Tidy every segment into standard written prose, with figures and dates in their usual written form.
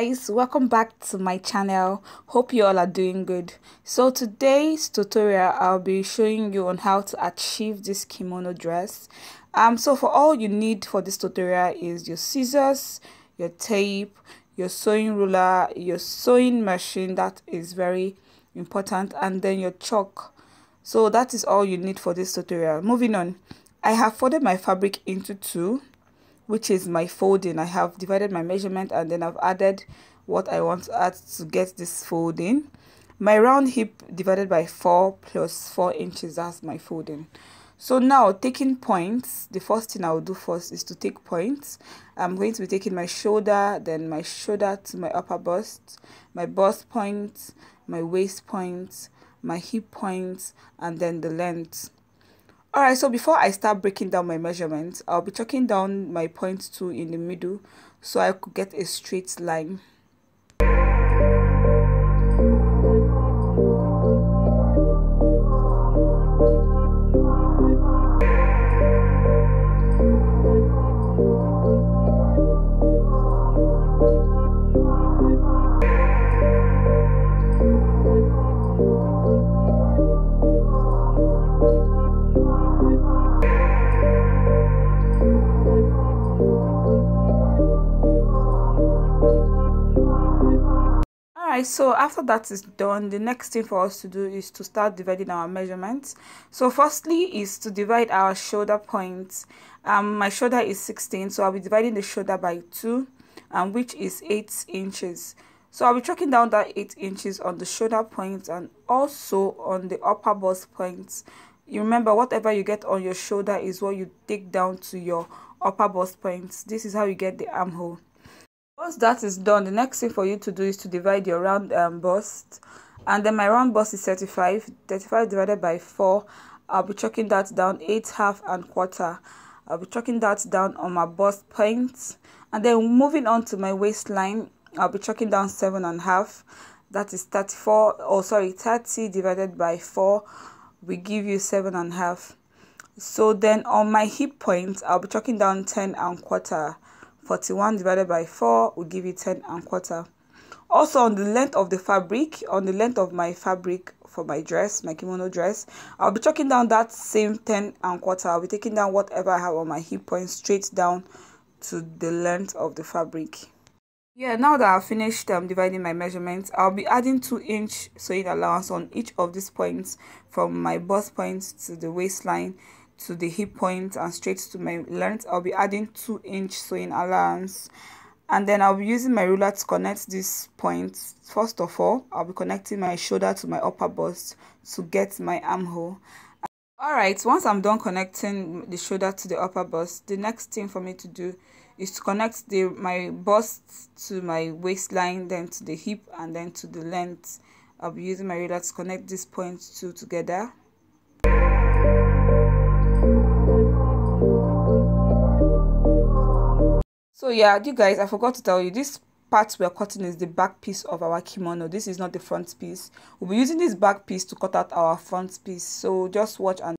Guys, welcome back to my channel. Hope you all are doing good. So today's tutorial, I'll be showing you on how to achieve this kimono dress. So for all you need for this tutorial is your scissors, your tape, your sewing ruler, your sewing machine, that is very important, and then your chalk. So that is all you need for this tutorial. Moving on, I have folded my fabric into two, which is my folding. I have divided my measurement and then I've added what I want to add to get this folding. My round hip divided by 4 plus 4 inches, that's my folding. So now taking points, the first thing I will do first is to take points. I'm going to be taking my shoulder, then my shoulder to my upper bust, my bust point, my waist point, my hip point, and then the length. Alright, so before I start breaking down my measurements, I'll be chalking down my point 2 in the middle so I could get a straight line. So after that is done, the next thing for us to do is to start dividing our measurements. So firstly is to divide our shoulder points. My shoulder is 16, so I'll be dividing the shoulder by 2, which is 8 inches. So I'll be chalking down that 8 inches on the shoulder point and also on the upper bust points. You remember, whatever you get on your shoulder is what you take down to your upper bust points. This is how you get the armhole. Once that is done, the next thing for you to do is to divide your round bust, and then my round bust is 35 divided by 4. I'll be chalking that down 8, half, and quarter. I'll be chalking that down on my bust points, and then moving on to my waistline, I'll be chalking down 7 and half. That is 30 divided by 4 will give you 7 and half. So then on my hip point, I'll be chalking down 10 and quarter. 41 divided by 4 will give you 10 and quarter. Also on the length of the fabric, on the length of my fabric for my dress, my kimono dress, I'll be chalking down that same 10 and quarter. I'll be taking down whatever I have on my hip point straight down to the length of the fabric. Yeah, now that I've finished dividing my measurements, I'll be adding 2-inch sewing allowance on each of these points, from my bust point to the waistline to the hip point and straight to my length. I'll be adding 2-inch sewing allowance, and then I'll be using my ruler to connect these points. First of all, I'll be connecting my shoulder to my upper bust to get my armhole. Alright, once I'm done connecting the shoulder to the upper bust, the next thing for me to do is to connect my bust to my waistline, then to the hip, and then to the length. I'll be using my ruler to connect these points two together. So yeah, you guys, I forgot to tell you, this part we're cutting is the back piece of our kimono. This is not the front piece. We'll be using this back piece to cut out our front piece, so just watch. And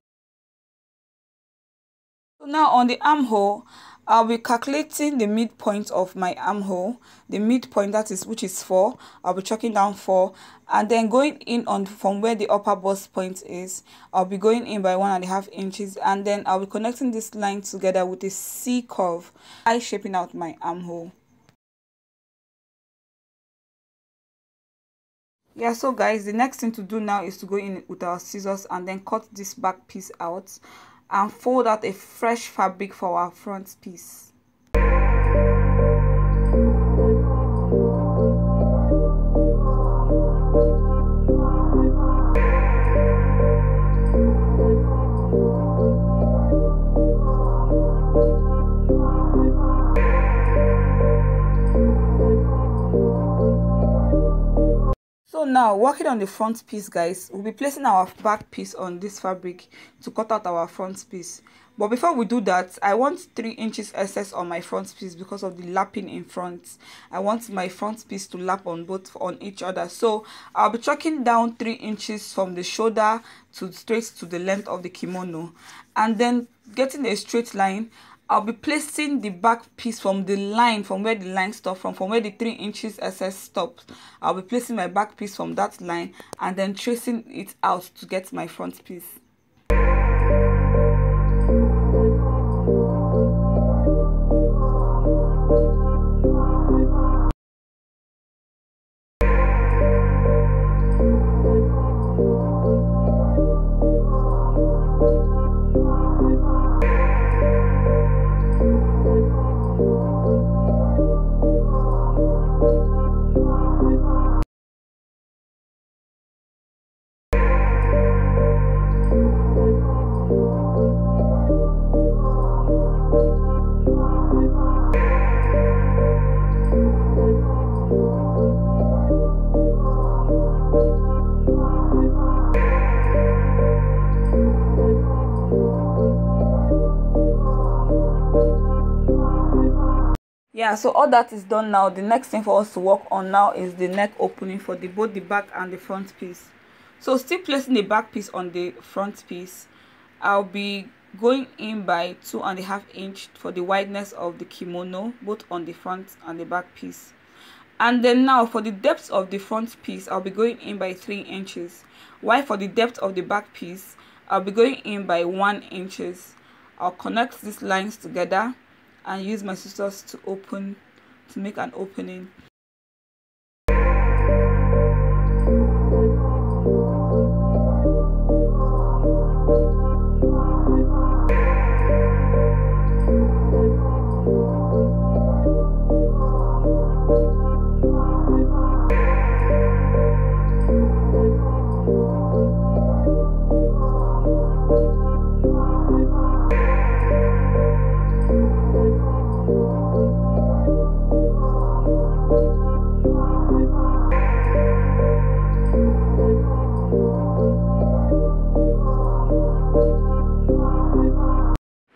so now on the armhole, I'll be calculating the midpoint of my armhole, the midpoint, that is, which is 4. I'll be chalking down 4, and then going in on from where the upper bust point is, I'll be going in by 1.5 inches, and then I'll be connecting this line together with a C curve, shaping out my armhole. Yeah, so guys, the next thing to do now is to go in with our scissors and then cut this back piece out and fold out a fresh fabric for our front piece. So now, working on the front piece, guys, we'll be placing our back piece on this fabric to cut out our front piece. But before we do that, I want 3 inches excess on my front piece because of the lapping in front. I want my front piece to lap on each other. So I'll be chalking down 3 inches from the shoulder to straight to the length of the kimono, and then getting a straight line, I'll be placing the back piece from the line, from where the line stops, from where the 3 inches excess stops. I'll be placing my back piece from that line and then tracing it out to get my front piece. Yeah, so all that is done now. The next thing for us to work on now is the neck opening for both the back and the front piece. So still placing the back piece on the front piece, I'll be going in by 2.5 inches for the wideness of the kimono, both on the front and the back piece. And then now for the depth of the front piece, I'll be going in by 3 inches, while for the depth of the back piece, I'll be going in by 1 inch. I'll connect these lines together and use my scissors to make an opening.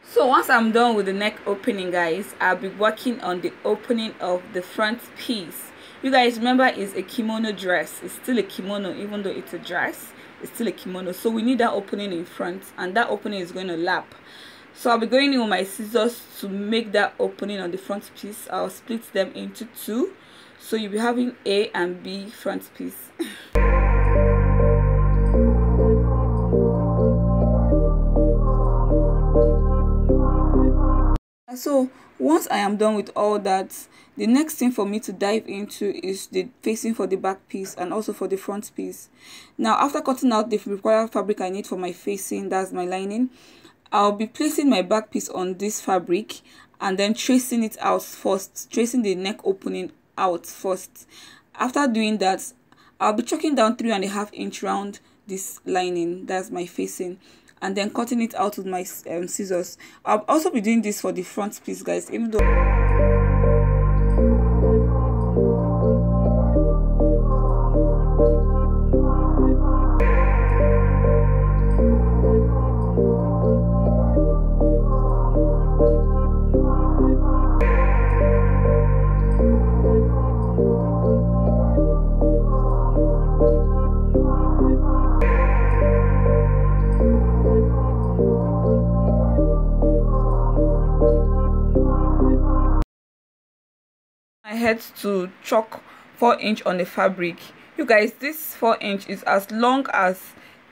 So once I'm done with the neck opening, guys, I'll be working on the opening of the front piece. You guys remember, it's a kimono dress. It's still a kimono, even though it's a dress, it's still a kimono. So we need that opening in front, and that opening is going to lap. So I'll be going in with my scissors to make that opening on the front piece. I'll split them into 2, so you'll be having A and B front piece. So once I am done with all that, the next thing for me to dive into is the facing for the back piece and also for the front piece. Now, after cutting out the required fabric I need for my facing, that's my lining, I'll be placing my back piece on this fabric and then tracing it out first, tracing the neck opening out first. After doing that, I'll be chalking down 3.5 inch round this lining, that's my facing, and then cutting it out with my scissors. I'll also be doing this for the front piece, guys, even though I had to chalk 4 inch on the fabric. You guys, this 4 inch is as long as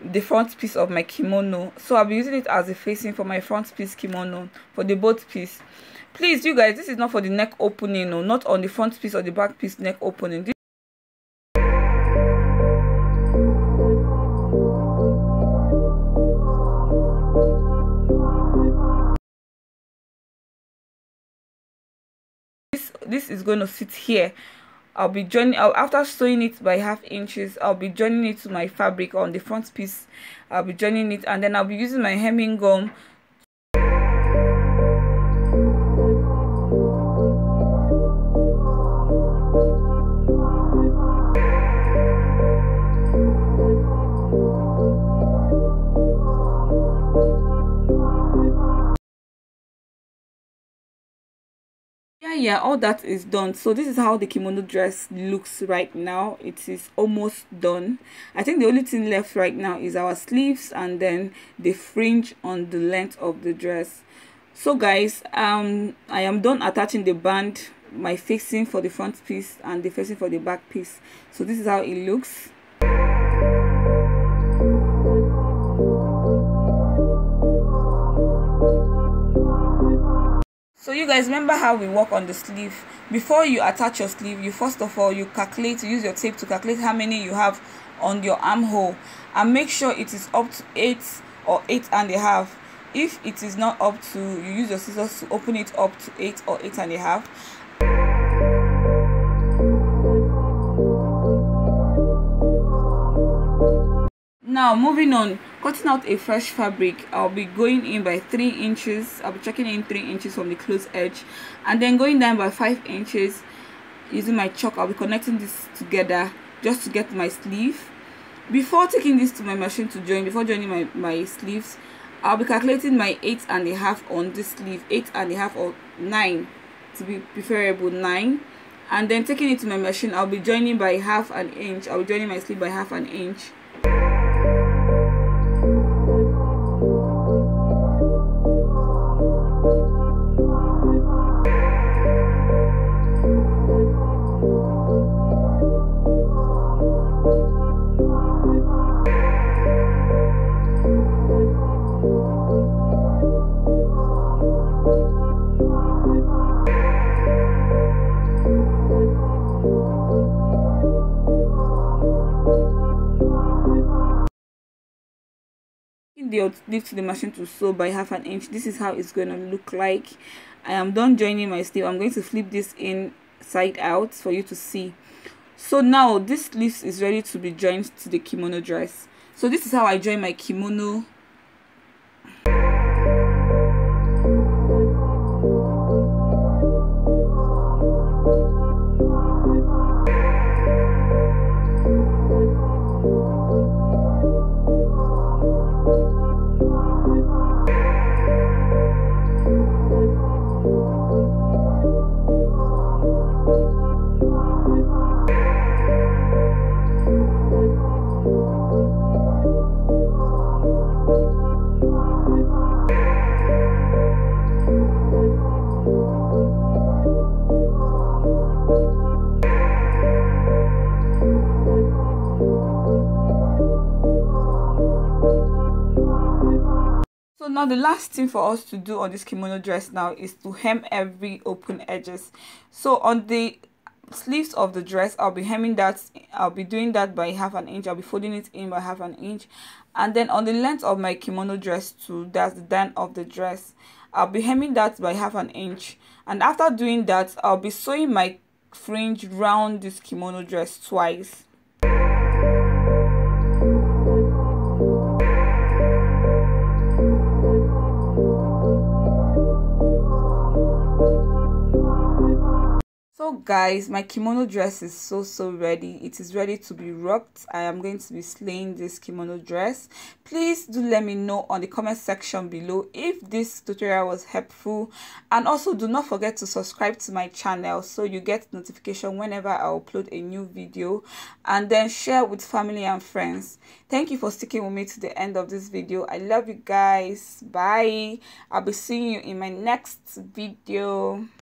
the front piece of my kimono, so I'll be using it as a facing for my front piece kimono for the both piece. Please, you guys, this is not for the neck opening, no, not on the front piece or the back piece neck opening. This is going to sit here. I'll be joining, after sewing it by 1/2 inches, I'll be joining it to my fabric on the front piece. I'll be joining it, and then I'll be using my hemming gum . Yeah, all that is done. So this is how the kimono dress looks right now. It is almost done. I think the only thing left right now is our sleeves and then the fringe on the length of the dress. So guys, I am done attaching the band, my facing for the front piece and the facing for the back piece. So this is how it looks. So you guys remember how we work on the sleeve? Before you attach your sleeve, you first of all you use your tape to calculate how many you have on your armhole, and make sure it is up to 8 or 8.5. If it is not up to, you use your scissors to open it up to 8 or 8.5. Now moving on, cutting out a fresh fabric, I'll be going in by 3 inches. I'll be checking in 3 inches from the close edge, and then going down by 5 inches using my chalk. I'll be connecting this together just to get my sleeve. Before taking this to my machine to join, before joining my sleeves, I'll be calculating my 8.5 on this sleeve, 8.5 or 9 to be preferable, 9, and then taking it to my machine. I'll be joining by 1/2 inch. I'll be joining my sleeve by 1/2 inch. The sleeve to the machine to sew by 1/2 inch. This is how it's going to look like. I am done joining my sleeve. I'm going to flip this inside out for you to see. So now this sleeve is ready to be joined to the kimono dress. So this is how I join my kimono. So now the last thing for us to do on this kimono dress now is to hem every open edges. So on the sleeves of the dress, I'll be hemming that. I'll be doing that by 1/2 inch. I'll be folding it in by 1/2 inch, and then on the length of my kimono dress too, that's the down of the dress, I'll be hemming that by 1/2 inch. And after doing that, I'll be sewing my fringe round this kimono dress twice. So guys, my kimono dress is so ready. It is ready to be rocked. I am going to be slaying this kimono dress. Please do let me know on the comment section below if this tutorial was helpful, and also do not forget to subscribe to my channel so you get notification whenever I upload a new video, and then share with family and friends. Thank you for sticking with me to the end of this video. I love you guys. Bye. I'll be seeing you in my next video.